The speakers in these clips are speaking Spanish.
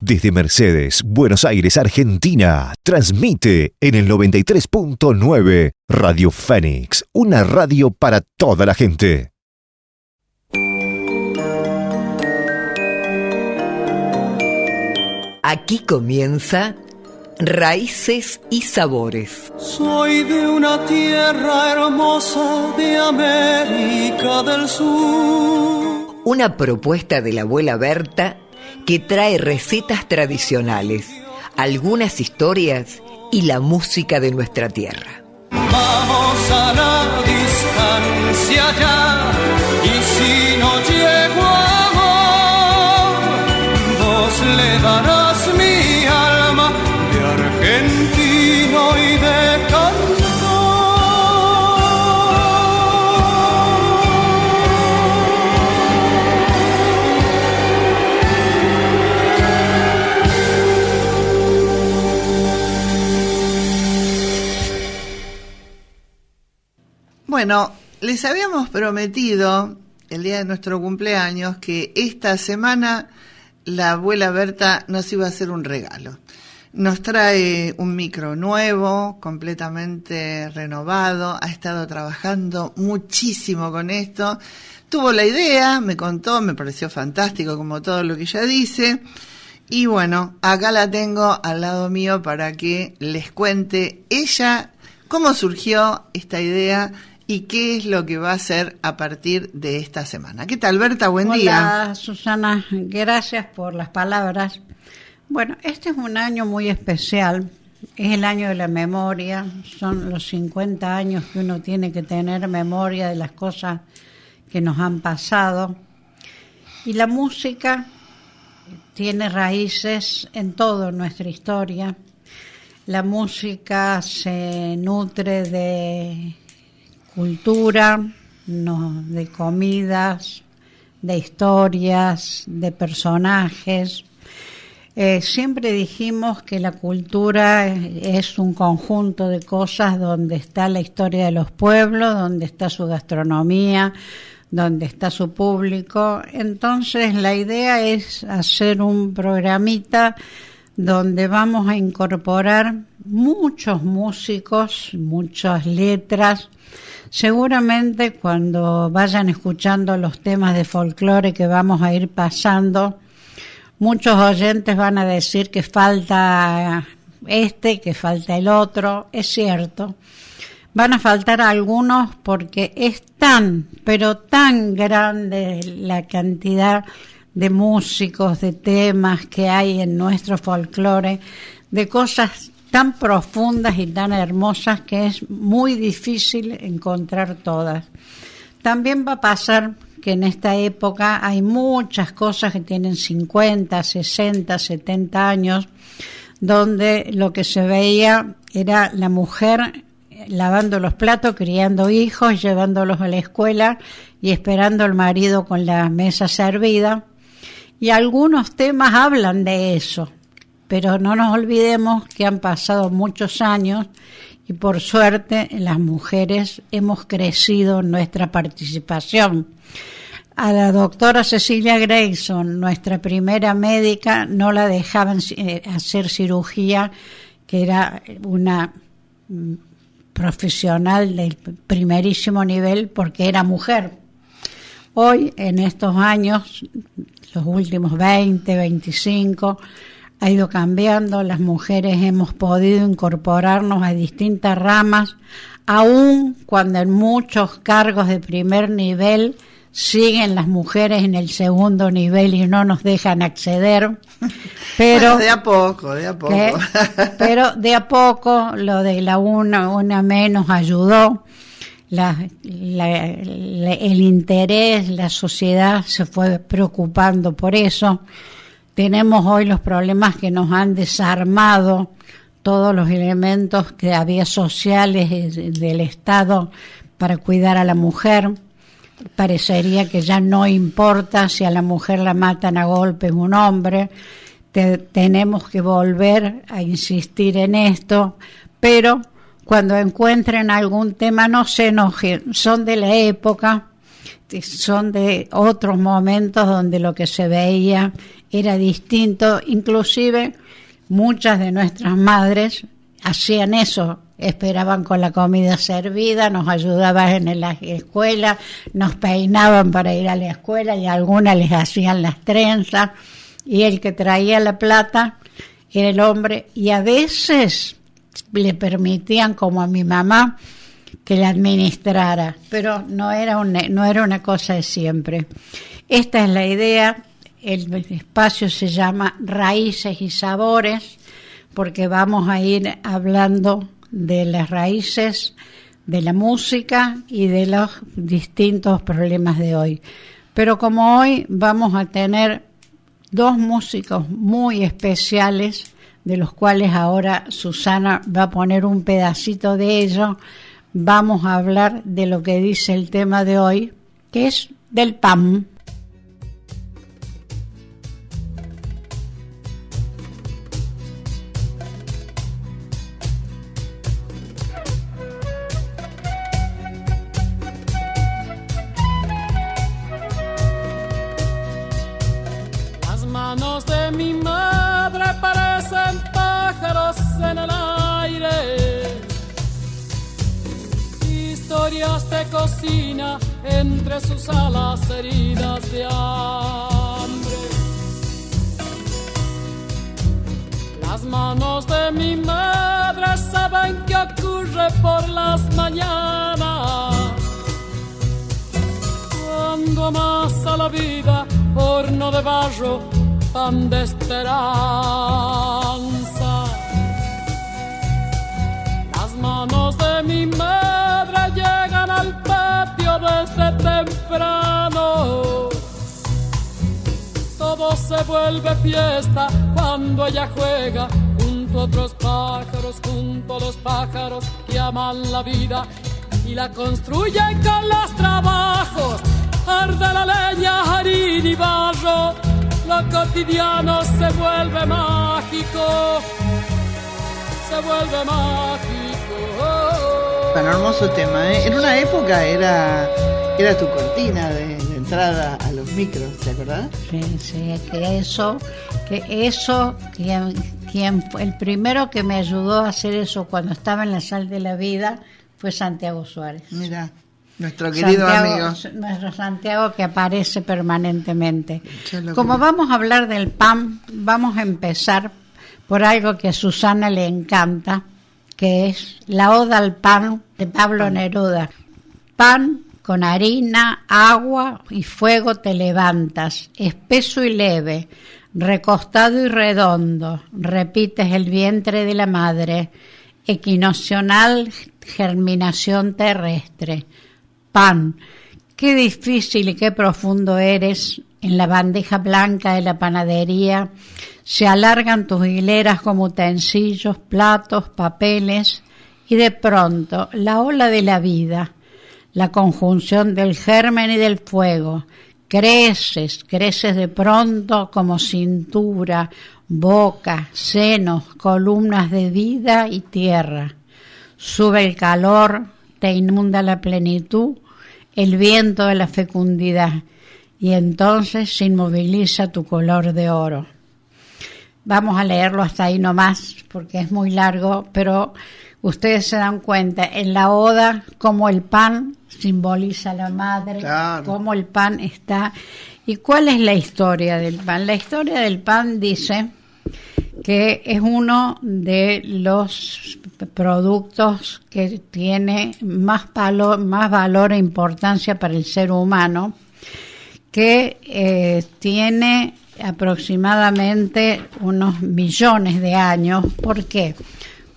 Desde Mercedes, Buenos Aires, Argentina, transmite en el 93.9 Radio Fénix, una radio para toda la gente. Aquí comienza Raíces y Sabores. Soy de una tierra hermosa de América del Sur. Una propuesta de la abuela Berta que trae recetas tradicionales, algunas historias y la música de nuestra tierra. Vamos a la distancia ya, y si no llego a amor, vos le darás mi alma de argentino y de cantor. Bueno, les habíamos prometido el día de nuestro cumpleaños que esta semana la abuela Berta nos iba a hacer un regalo. Nos trae un micro nuevo, completamente renovado, ha estado trabajando muchísimo con esto, tuvo la idea, me contó, me pareció fantástico como todo lo que ella dice, y bueno, acá la tengo al lado mío para que les cuente ella cómo surgió esta idea y qué es lo que va a hacer a partir de esta semana. ¿Qué tal, Berta? Buen día. Hola, Susana. Gracias por las palabras. Bueno, este es un año muy especial. Es el año de la memoria. Son los 50 años que uno tiene que tener memoria de las cosas que nos han pasado. Y la música tiene raíces en toda nuestra historia. La música se nutre de cultura, de comidas, de historias, de personajes. Siempre dijimos que la cultura es un conjunto de cosas donde está la historia de los pueblos, donde está su gastronomía, donde está su público. Entonces la idea es hacer un programita donde vamos a incorporar muchos músicos, muchas letras. Seguramente cuando vayan escuchando los temas de folclore que vamos a ir pasando, muchos oyentes van a decir que falta que falta el otro. Es cierto, van a faltar algunos porque es tan, pero tan grande la cantidad de músicos, de temas que hay en nuestro folclore, de cosas tan profundas y tan hermosas que es muy difícil encontrar todas. También va a pasar que en esta época hay muchas cosas que tienen 50, 60, 70 años, donde lo que se veía era la mujer lavando los platos, criando hijos, llevándolos a la escuela y esperando al marido con la mesa servida. Y algunos temas hablan de eso, pero no nos olvidemos que han pasado muchos años y por suerte las mujeres hemos crecido en nuestra participación. A la doctora Cecilia Grayson, nuestra primera médica, no la dejaban hacer cirugía, que era una profesional del primerísimo nivel porque era mujer. Hoy, en estos años, los últimos 20, 25, ha ido cambiando. Las mujeres hemos podido incorporarnos a distintas ramas, aun cuando en muchos cargos de primer nivel siguen las mujeres en el segundo nivel y no nos dejan acceder. Pero bueno, de a poco. Pero de a poco, lo de la una menos ayudó. El interés, la sociedad se fue preocupando por eso. Tenemos hoy los problemas que nos han desarmado todos los elementos que había sociales del Estado para cuidar a la mujer. Parecería que ya no importa si a la mujer la matan a golpes un hombre. Tenemos que volver a insistir en esto, pero cuando encuentren algún tema no se enojen, son de la época, son de otros momentos donde lo que se veía era distinto. Inclusive muchas de nuestras madres hacían eso, esperaban con la comida servida, nos ayudaban en la escuela, nos peinaban para ir a la escuela y a algunas les hacían las trenzas, y el que traía la plata era el hombre, y a veces le permitían, como a mi mamá, que la administrara, pero no era una cosa de siempre. Esta es la idea. El espacio se llama Raíces y Sabores, porque vamos a ir hablando de las raíces de la música y de los distintos problemas de hoy. Pero como hoy vamos a tener dos músicos muy especiales, de los cuales ahora Susana va a poner un pedacito de ello, vamos a hablar de lo que dice el tema de hoy, que es del pan. Las manos de mi madre parecen pájaros en el aire, historias de cocina entre sus alas heridas de hambre. Las manos de mi madre saben qué ocurre por las mañanas, cuando amasa la vida horno de barro, pan de esperanza. Las manos de mi madre llegan al patio desde temprano. Todo se vuelve fiesta cuando ella juega junto a otros pájaros, junto a los pájaros que aman la vida y la construyen con los trabajos. Arde la leña, harina y barro, lo cotidiano se vuelve mágico, se vuelve mágico. Bueno, hermoso tema, ¿eh? En una época era tu cortina de entrada a los micros, ¿te acordás? Sí, quien fue el primero que me ayudó a hacer eso cuando estaba en la Sal de la Vida fue Santiago Suárez. Mira, nuestro querido amigo. Nuestro Santiago, que aparece permanentemente. Como vamos a hablar del pan, vamos a empezar por algo que a Susana le encanta, que es la Oda al Pan de Pablo Neruda. Pan con harina, agua y fuego te levantas, espeso y leve, recostado y redondo, repites el vientre de la madre, equinoccional germinación terrestre. Pan, qué difícil y qué profundo eres. En la bandeja blanca de la panadería se alargan tus hileras como utensilios, platos, papeles, y de pronto la ola de la vida, la conjunción del germen y del fuego, creces de pronto como cintura, boca, senos, columnas de vida y tierra. Sube el calor, te inunda la plenitud, el viento de la fecundidad, y entonces se inmoviliza tu color de oro. Vamos a leerlo hasta ahí nomás, porque es muy largo, pero ustedes se dan cuenta, en la oda, cómo el pan simboliza a la madre, claro, cómo el pan está. ¿Y cuál es la historia del pan? La historia del pan dice que es uno de los productos que tiene más valor e importancia para el ser humano, que tiene aproximadamente unos millones de años. ¿Por qué?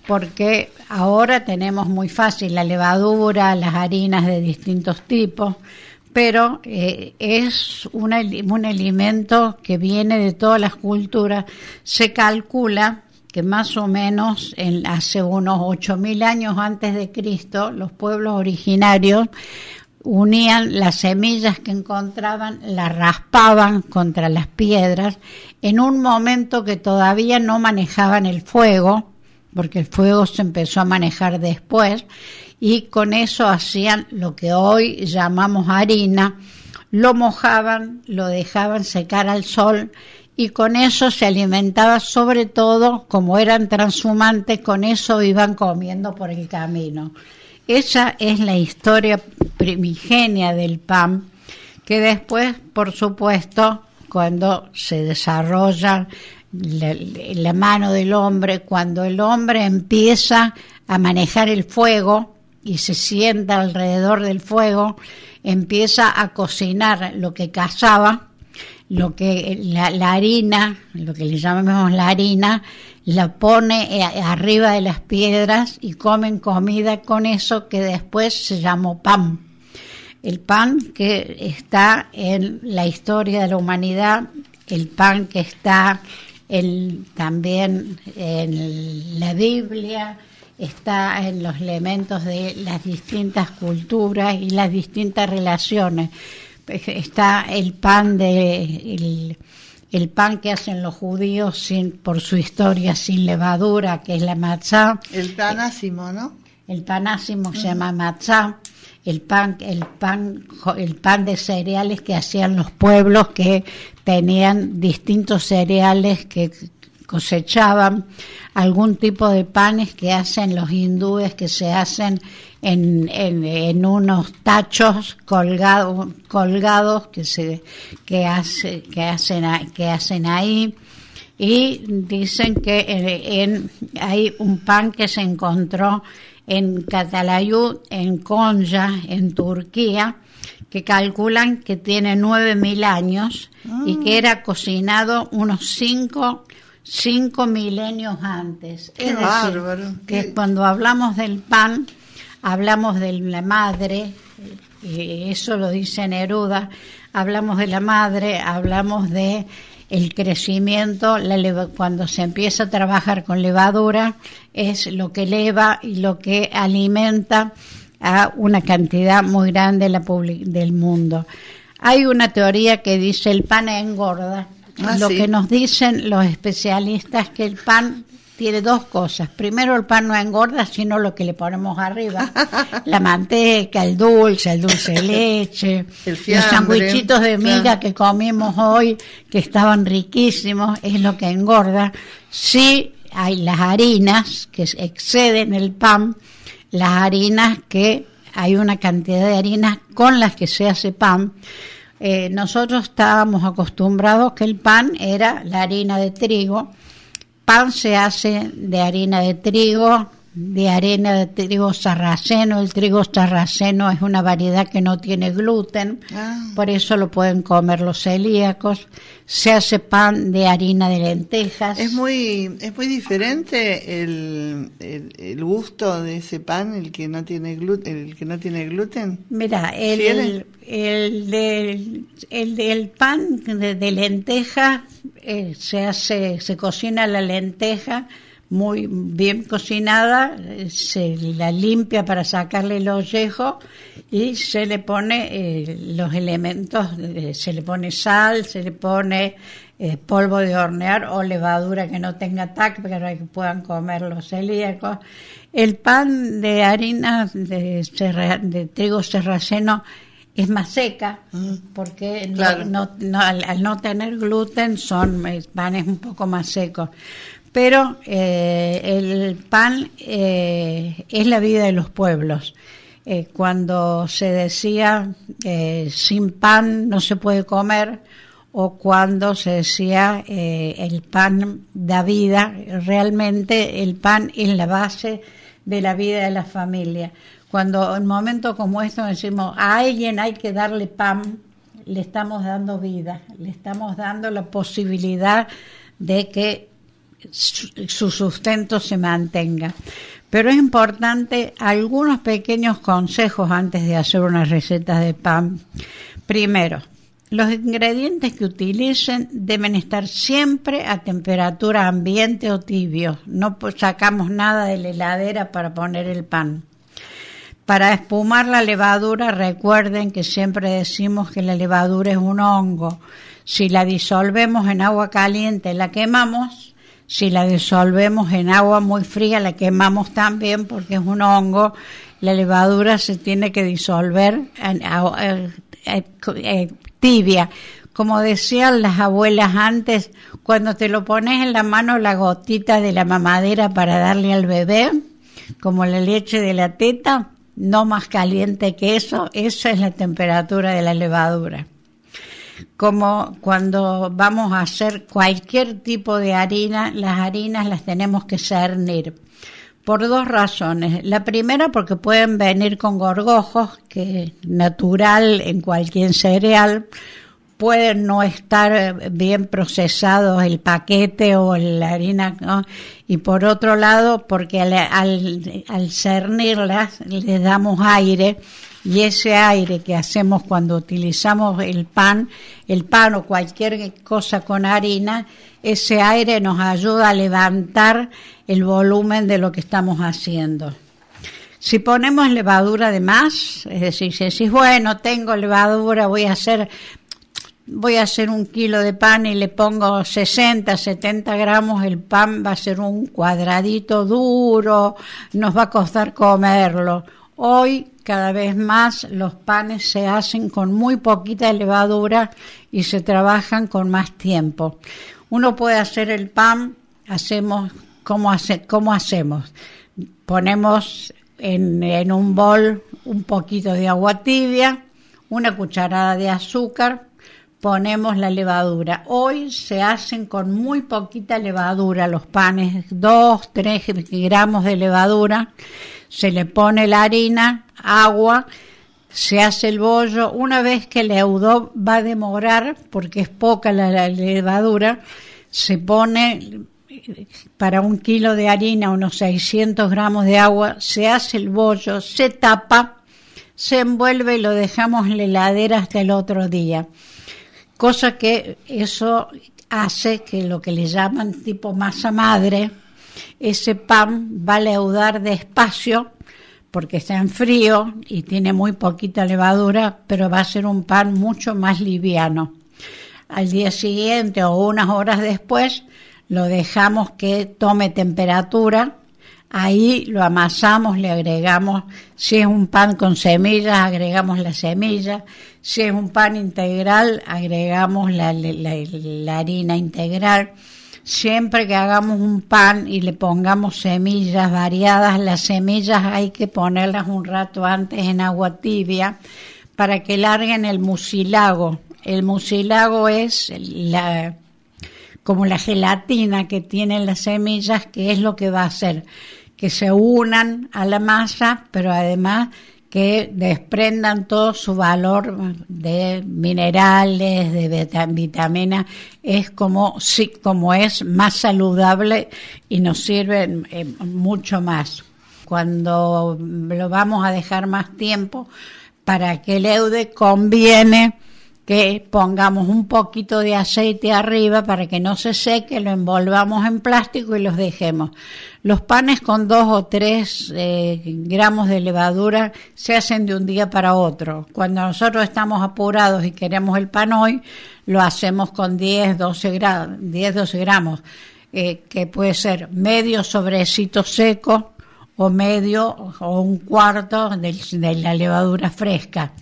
Porque ahora tenemos muy fácil la levadura, las harinas de distintos tipos, pero es un alimento que viene de todas las culturas. Se calcula que más o menos hace unos 8.000 años antes de Cristo, los pueblos originarios unían las semillas que encontraban, las raspaban contra las piedras, en un momento que todavía no manejaban el fuego, porque el fuego se empezó a manejar después, y con eso hacían lo que hoy llamamos harina, lo mojaban, lo dejaban secar al sol y con eso se alimentaba, sobre todo, como eran transhumantes, con eso iban comiendo por el camino. Esa es la historia primigenia del pan, que después, por supuesto, cuando se desarrolla la mano del hombre, cuando el hombre empieza a manejar el fuego y se sienta alrededor del fuego, empieza a cocinar lo que cazaba, lo que la harina, lo que le llamamos la harina, la pone arriba de las piedras y comen comida con eso que después se llamó pan. El pan que está en la historia de la humanidad, el pan que está también en la Biblia, está en los elementos de las distintas culturas y las distintas relaciones. Está el pan el pan que hacen los judíos por su historia sin levadura, que es la matzá. El panásimo, ¿no? El panásimo se llama matzá. El pan de cereales que hacían los pueblos que tenían distintos cereales que cosechaban, algún tipo de panes que hacen los hindúes, que se hacen en unos tachos colgados que hacen ahí, y dicen que hay un pan que se encontró en Catalayud, en Konya, en Turquía, que calculan que tiene 9.000 años y que era cocinado unos 5 milenios antes. ¡Qué bárbaro! Que cuando hablamos del pan, hablamos de la madre, y eso lo dice Neruda, hablamos de la madre, hablamos de el crecimiento, cuando se empieza a trabajar con levadura, es lo que eleva y lo que alimenta a una cantidad muy grande del mundo. Hay una teoría que dice el pan engorda. Lo que nos dicen los especialistas, que el pan tiene dos cosas. Primero, el pan no engorda, sino lo que le ponemos arriba. La manteca, el dulce de leche, los sandwichitos de miga que comimos hoy, que estaban riquísimos, es lo que engorda. Sí, hay las harinas que exceden el pan, las harinas que hay una cantidad de harinas con las que se hace pan. Nosotros estábamos acostumbrados que el pan era la harina de trigo. Pan se hace de harina de trigo sarraceno. El trigo sarraceno es una variedad que no tiene gluten, por eso lo pueden comer los celíacos. Se hace pan de harina de lentejas. Es muy diferente el gusto de ese pan, el que no tiene gluten. Mira, el pan de lenteja se cocina la lenteja muy bien cocinada, se la limpia para sacarle el ollejo y se le pone los elementos, se le pone sal, se le pone polvo de hornear o levadura que no tenga TAC para que puedan comer los celíacos. El pan de harina de trigo sarraceno es más seca, porque claro, al no tener gluten son panes un poco más secos. Pero el pan es la vida de los pueblos. Cuando se decía sin pan no se puede comer, o cuando se decía el pan da vida, realmente el pan es la base de la vida de la familia. Cuando en momentos como estos decimos a alguien hay que darle pan, le estamos dando vida, le estamos dando la posibilidad de que su sustento se mantenga. Pero es importante algunos pequeños consejos antes de hacer una receta de pan. Primero, los ingredientes que utilicen deben estar siempre a temperatura ambiente o tibio. No sacamos nada de la heladera para poner el pan. Para espumar la levadura, recuerden que siempre decimos que la levadura es un hongo. Si la disolvemos en agua caliente, la quemamos. Si la disolvemos en agua muy fría, la quemamos también porque es un hongo. La levadura se tiene que disolver tibia. Como decían las abuelas antes, cuando te lo pones en la mano la gotita de la mamadera para darle al bebé, como la leche de la teta, no más caliente que eso, esa es la temperatura de la levadura. Como cuando vamos a hacer cualquier tipo de harina, las harinas las tenemos que cernir. Por dos razones. La primera, porque pueden venir con gorgojos, que es natural en cualquier cereal. Pueden no estar bien procesados el paquete o la harina, ¿no? Y por otro lado, porque al cernirlas les damos aire, y ese aire que hacemos cuando utilizamos el pan o cualquier cosa con harina, ese aire nos ayuda a levantar el volumen de lo que estamos haciendo. Si ponemos levadura de más, es decir, si decís, bueno, tengo levadura, voy a hacer 1 kilo de pan y le pongo 60, 70 gramos, el pan va a ser un cuadradito duro, nos va a costar comerlo. Hoy, cada vez más, los panes se hacen con muy poquita levadura y se trabajan con más tiempo. Uno puede hacer el pan, ¿cómo hacemos? Ponemos en un bol un poquito de agua tibia, una cucharada de azúcar, ponemos la levadura. Hoy se hacen con muy poquita levadura los panes, 2-3 gramos de levadura, se le pone la harina, agua, se hace el bollo. Una vez que el leudó va a demorar, porque es poca la levadura, se pone para 1 kilo de harina unos 600 gramos de agua, se hace el bollo, se tapa, se envuelve y lo dejamos en la heladera hasta el otro día. Cosa que eso hace que lo que le llaman tipo masa madre, ese pan va a leudar despacio porque está en frío y tiene muy poquita levadura, pero va a ser un pan mucho más liviano. Al día siguiente o unas horas después lo dejamos que tome temperatura. Ahí lo amasamos, le agregamos, si es un pan con semillas, agregamos la semilla, si es un pan integral, agregamos la harina integral. Siempre que hagamos un pan y le pongamos semillas variadas, las semillas hay que ponerlas un rato antes en agua tibia para que larguen el mucílago. El mucílago es como la gelatina que tienen las semillas, que es lo que va a hacer que se unan a la masa, pero además que desprendan todo su valor de minerales, de vitaminas. Es como es más saludable y nos sirve mucho más. Cuando lo vamos a dejar más tiempo, para que leude conviene que pongamos un poquito de aceite arriba para que no se seque, lo envolvamos en plástico y los dejemos. Los panes con 2 o 3 gramos de levadura se hacen de un día para otro. Cuando nosotros estamos apurados y queremos el pan hoy, lo hacemos con 10-12 gramos, que puede ser medio sobrecito seco o medio o un cuarto de la levadura fresca.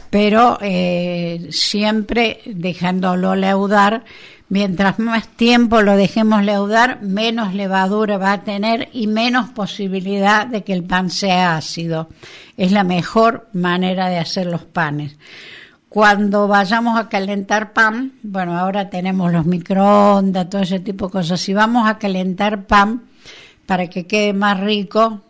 Pero siempre dejándolo leudar. Mientras más tiempo lo dejemos leudar, menos levadura va a tener y menos posibilidad de que el pan sea ácido. Es la mejor manera de hacer los panes. Cuando vayamos a calentar pan, bueno, ahora tenemos los microondas, todo ese tipo de cosas. Si vamos a calentar pan para que quede más rico,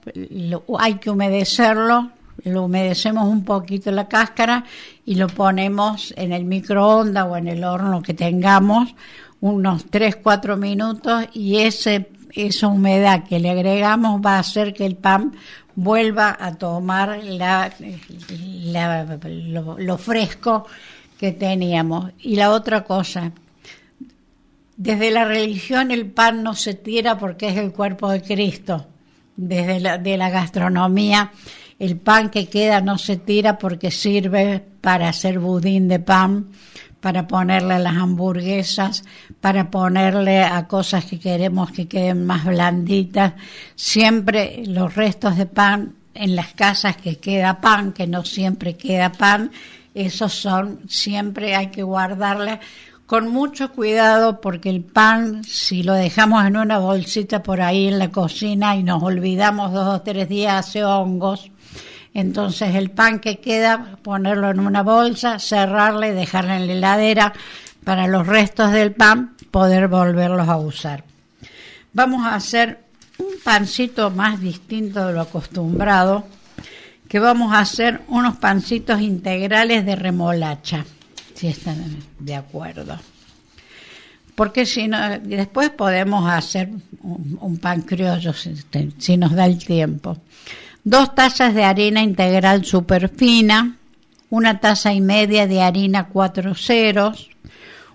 hay que humedecerlo. Lo humedecemos un poquito la cáscara y lo ponemos en el microondas o en el horno que tengamos unos 3-4 minutos, y esa humedad que le agregamos va a hacer que el pan vuelva a tomar lo fresco que teníamos. Y la otra cosa, desde la religión el pan no se tira porque es el cuerpo de Cristo. Desde la gastronomía, el pan que queda no se tira porque sirve para hacer budín de pan, para ponerle a las hamburguesas, para ponerle a cosas que queremos que queden más blanditas. Siempre los restos de pan en las casas que queda pan, que no siempre queda pan, esos son, siempre hay que guardarla con mucho cuidado, porque el pan, si lo dejamos en una bolsita por ahí en la cocina y nos olvidamos 2 o 3 días, hace hongos. Entonces el pan que queda, ponerlo en una bolsa, cerrarla y dejarla en la heladera para los restos del pan poder volverlos a usar. Vamos a hacer un pancito más distinto de lo acostumbrado, que vamos a hacer unos pancitos integrales de remolacha, si están de acuerdo. Porque si no, después podemos hacer un pan criollo si nos da el tiempo. 2 tazas de harina integral súper fina, 1,5 tazas de harina 4 ceros,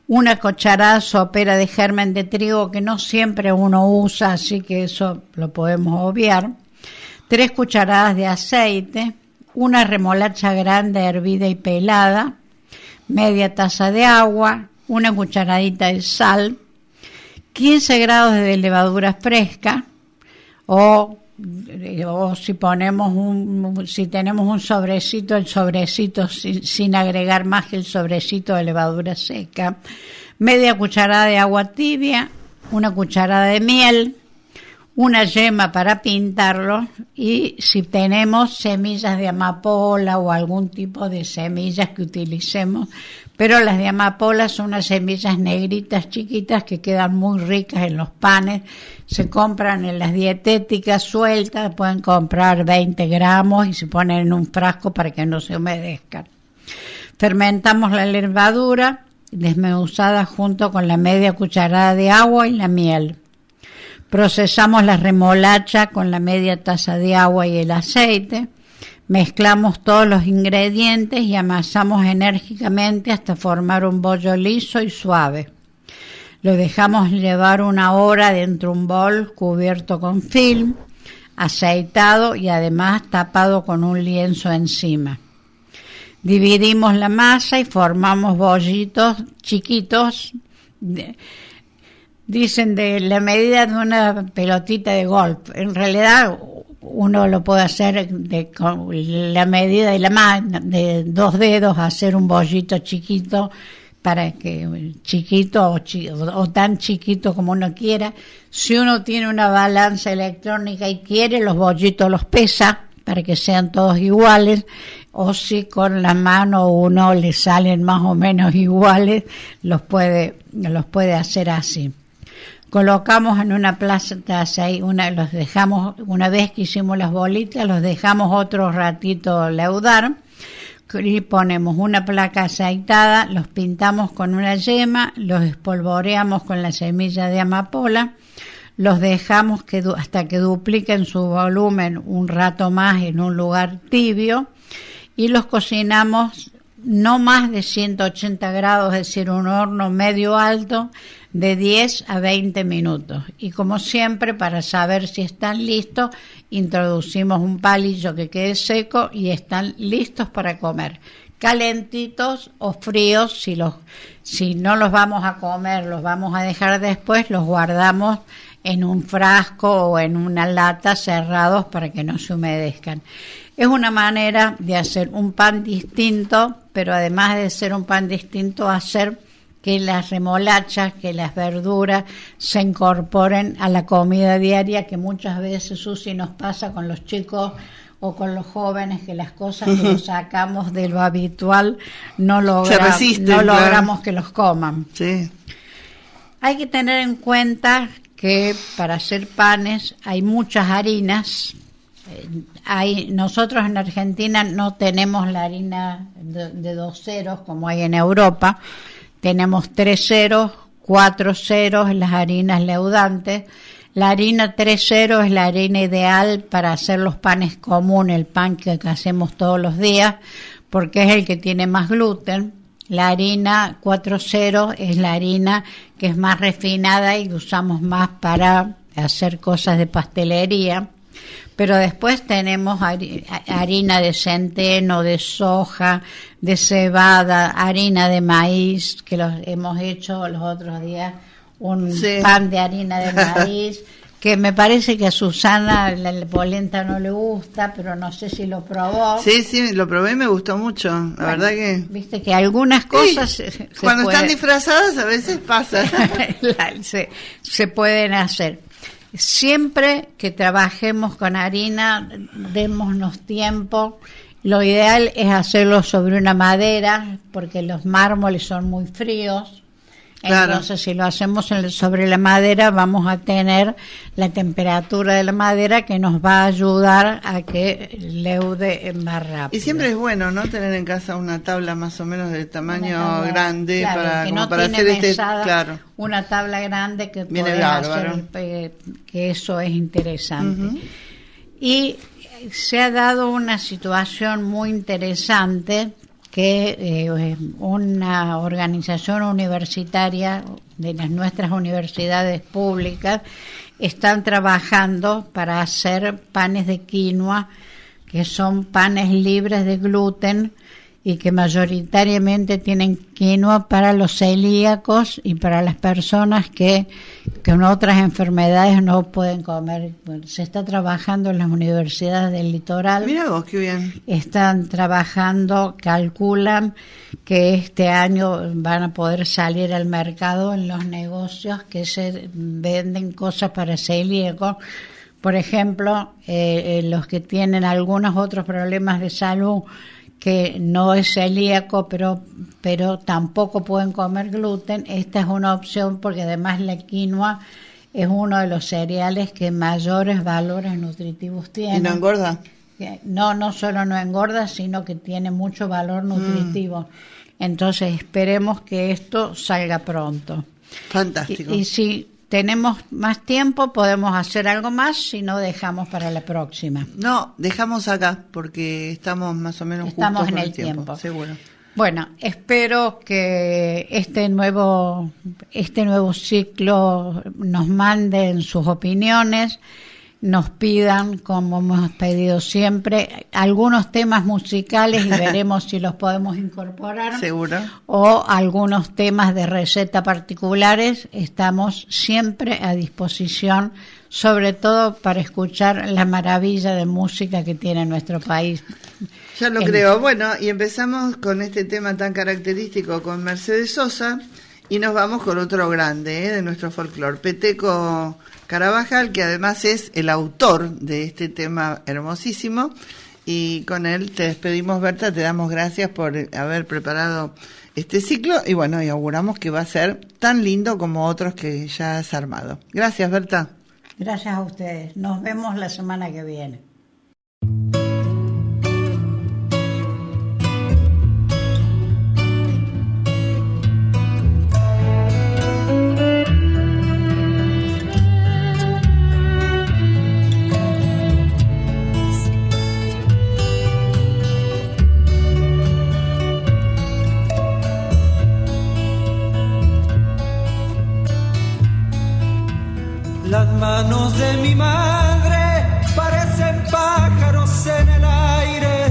1 cucharada sopera de germen de trigo, que no siempre uno usa, así que eso lo podemos obviar, 3 cucharadas de aceite, 1 remolacha grande hervida y pelada, media taza de agua, 1 cucharadita de sal, 15 grados de levadura fresca, o si ponemos si tenemos un sobrecito, el sobrecito sin agregar más que el sobrecito de levadura seca, media cucharada de agua tibia, 1 cucharada de miel, 1 yema para pintarlo, y si tenemos semillas de amapola o algún tipo de semillas que utilicemos, pero las de amapola son unas semillas negritas chiquitas que quedan muy ricas en los panes, se compran en las dietéticas sueltas, pueden comprar 20 gramos y se ponen en un frasco para que no se humedezcan. Fermentamos la levadura desmenuzada junto con la media cucharada de agua y la miel. Procesamos la remolacha con la media taza de agua y el aceite. Mezclamos todos los ingredientes y amasamos enérgicamente hasta formar un bollo liso y suave. Lo dejamos llevar 1 hora dentro de un bol cubierto con film, aceitado y además tapado con un lienzo encima. Dividimos la masa y formamos bollitos chiquitos, dicen de la medida de una pelotita de golf. En realidad uno lo puede hacer con la medida de la mano, de 2 dedos, hacer un bollito chiquito, para que chiquito o tan chiquito como uno quiera. Si uno tiene una balanza electrónica y quiere, los bollitos los pesa para que sean todos iguales, o si con la mano uno le salen más o menos iguales, los puede hacer así. Colocamos en una plaza de aceite, los dejamos, una vez que hicimos las bolitas, los dejamos otro ratito leudar, y ponemos una placa aceitada, los pintamos con una yema, los espolvoreamos con la semilla de amapola, los dejamos hasta que dupliquen su volumen un rato más en un lugar tibio, y los cocinamos no más de 180 grados, es decir, un horno medio alto, de 10 a 20 minutos. Y como siempre, para saber si están listos, introducimos un palillo que quede seco y están listos para comer. Calentitos o fríos, si no los vamos a comer, los vamos a dejar después, los guardamos en un frasco o en una lata cerrados para que no se humedezcan. Es una manera de hacer un pan distinto, pero además de ser un pan distinto, hacer que las remolachas, que las verduras se incorporen a la comida diaria, que muchas veces, Susi, nos pasa con los chicos o con los jóvenes, que las cosas que los sacamos de lo habitual no logramos que los coman. Sí. Hay que tener en cuenta que para hacer panes hay muchas harinas. Nosotros en Argentina no tenemos la harina de 2 ceros como hay en Europa. Tenemos 3 ceros, 4 ceros, las harinas leudantes. La harina 3 ceros es la harina ideal para hacer los panes comunes, el pan que hacemos todos los días, porque es el que tiene más gluten. La harina 4 ceros es la harina que es más refinada y usamos más para hacer cosas de pastelería. Pero después tenemos harina de centeno, de soja, de cebada, harina de maíz, que los hemos hecho los otros días, un pan de harina de maíz, que me parece que a Susana la polenta no le gusta, pero no sé si lo probó. Sí, lo probé y me gustó mucho, la verdad que... Viste que algunas cosas... Sí, cuando están disfrazadas a veces pasa. se pueden hacer. Siempre que trabajemos con harina, démonos tiempo. Lo ideal es hacerlo sobre una madera, porque los mármoles son muy fríos. Claro. Entonces, si lo hacemos sobre la madera, vamos a tener la temperatura de la madera que nos va a ayudar a que leude más rápido. Y siempre es bueno, ¿no?, tener en casa una tabla más o menos de tamaño grande, claro, para, que como no para tiene hacer mesada, claro. Una tabla grande que viene puede hacer, que eso es interesante. Uh-huh. Y se ha dado una situación muy interesante que una organización universitaria de nuestras universidades públicas están trabajando para hacer panes de quinoa, que son panes libres de gluten y que mayoritariamente tienen quinoa para los celíacos y para las personas que con otras enfermedades no pueden comer. Bueno, se está trabajando en las universidades del litoral. Mira vos, qué bien. Están trabajando, calculan que este año van a poder salir al mercado en los negocios que se venden cosas para celíacos. Por ejemplo, los que tienen algunos otros problemas de salud, que no es celíaco, pero tampoco pueden comer gluten. Esta es una opción porque además la quinoa es uno de los cereales que mayores valores nutritivos tiene. ¿Y no engorda? No solo no engorda, sino que tiene mucho valor nutritivo. Entonces esperemos que esto salga pronto. Fantástico. Y si tenemos más tiempo, podemos hacer algo más, si no dejamos para la próxima. No, dejamos acá, porque estamos más o menos estamos justos en con el tiempo. Seguro. Bueno, espero que este nuevo ciclo nos manden sus opiniones, nos pidan, como hemos pedido siempre, algunos temas musicales y veremos si los podemos incorporar. Seguro. O algunos temas de receta particulares. Estamos siempre a disposición, sobre todo para escuchar la maravilla de música que tiene nuestro país. Ya lo creo. Bueno, y empezamos con este tema tan característico con Mercedes Sosa y nos vamos con otro grande de nuestro folclore, Peteco Carabajal, que además es el autor de este tema hermosísimo, y con él te despedimos, Berta, te damos gracias por haber preparado este ciclo y bueno, y auguramos que va a ser tan lindo como otros que ya has armado. Gracias, Berta. Gracias a ustedes. Nos vemos la semana que viene. Las manos de mi madre parecen pájaros en el aire,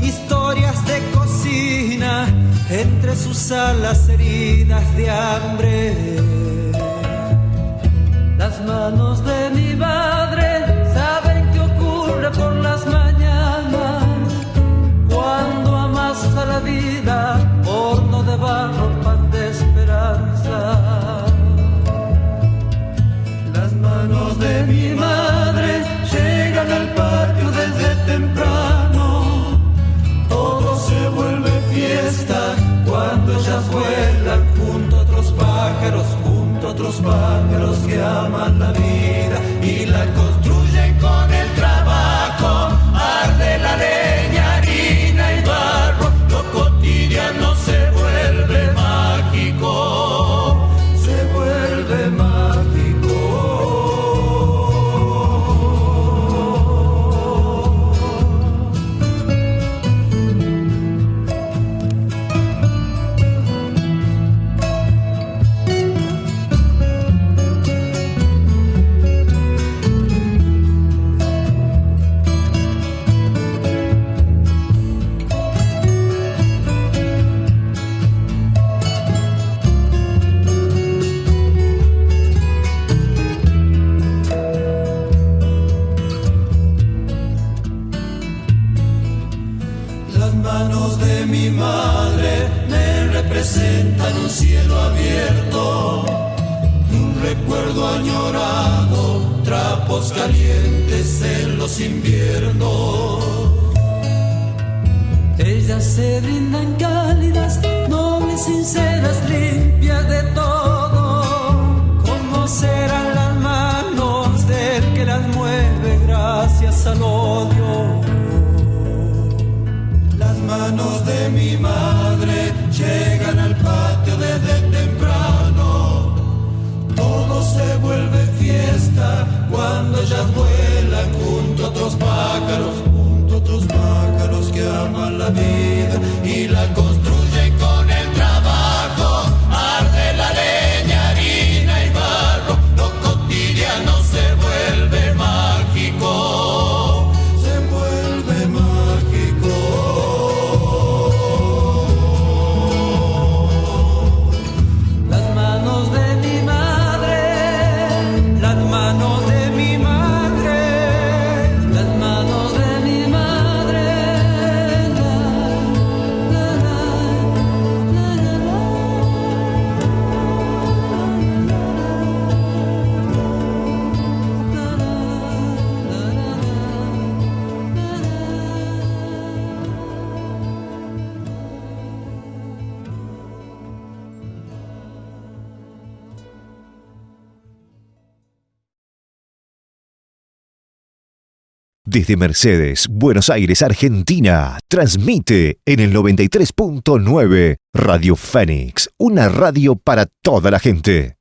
historias de cocina entre sus alas heridas de hambre. Las manos de mi madre saben qué ocurre por las mañanas, cuando amasa la vida, horno de barro, pan de esperanza. Las manos de mi madre llegan al patio desde temprano. Todo se vuelve fiesta cuando ellas vuelan junto a otros pájaros que aman la vida y la construyen con el trabajo. Arde la leña, harina y barro, lo cotidiano se vuelve mágico, se vuelve mágico. representan un cielo abierto, un recuerdo añorado, trapos calientes en los inviernos. Ellas se brindan cálidas, nobles, sinceras, limpias de todo. ¿Cómo serán las manos del que las mueve gracias al odio? Las manos de mi madre llegan al patio desde temprano. Todo se vuelve fiesta cuando ellas vuelan junto a otros pájaros que aman la vida y la construyen con el trabajo. Arde la leña, harina y barro, lo cotidiano se vuelve mágico, se vuelve mágico. Las manos de mi madre, las manos de mi madre, las manos de mi madre. Desde Mercedes, Buenos Aires, Argentina, transmite en el 93.9 Radio Fénix, una radio para toda la gente.